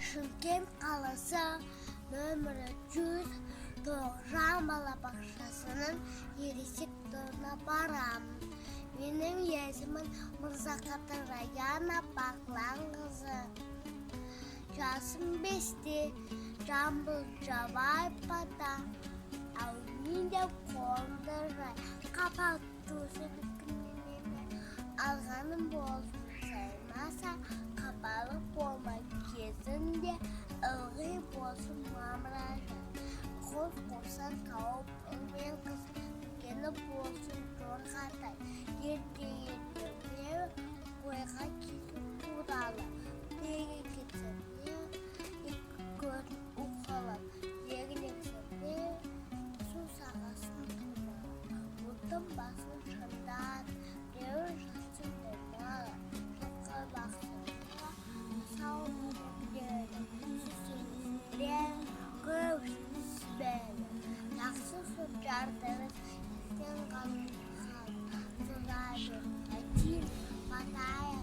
Шымкент қаласы нөмірі 100 тоғжан балабақшасының ересек торына барамын. Менің есімім Мырзақатын Раяна Бақланқызы. Жасым 5-те, Жамбыл Жабай бата. Ал менде қолымда жай, қапақ төсі бүкіннен алғаным болсын саймаса, қапалық болмай кезінде ылғи болсын мамыражай. Қос қосан тауып ылмен қыз, кені болсын жорғатай. Ерте қойға кесіп туралы, неге кетсінде екі көрін ұқалап, егілексінде су сағасын тұрмалы. Бұлттың басын шындат, деуір жатсын болмалы. Шыққы бақсынға сауынып сүсіндірен көпшін сүбәлі. Жақсы сұттардыңыз естен қалын. Сұрайды, әтил, батай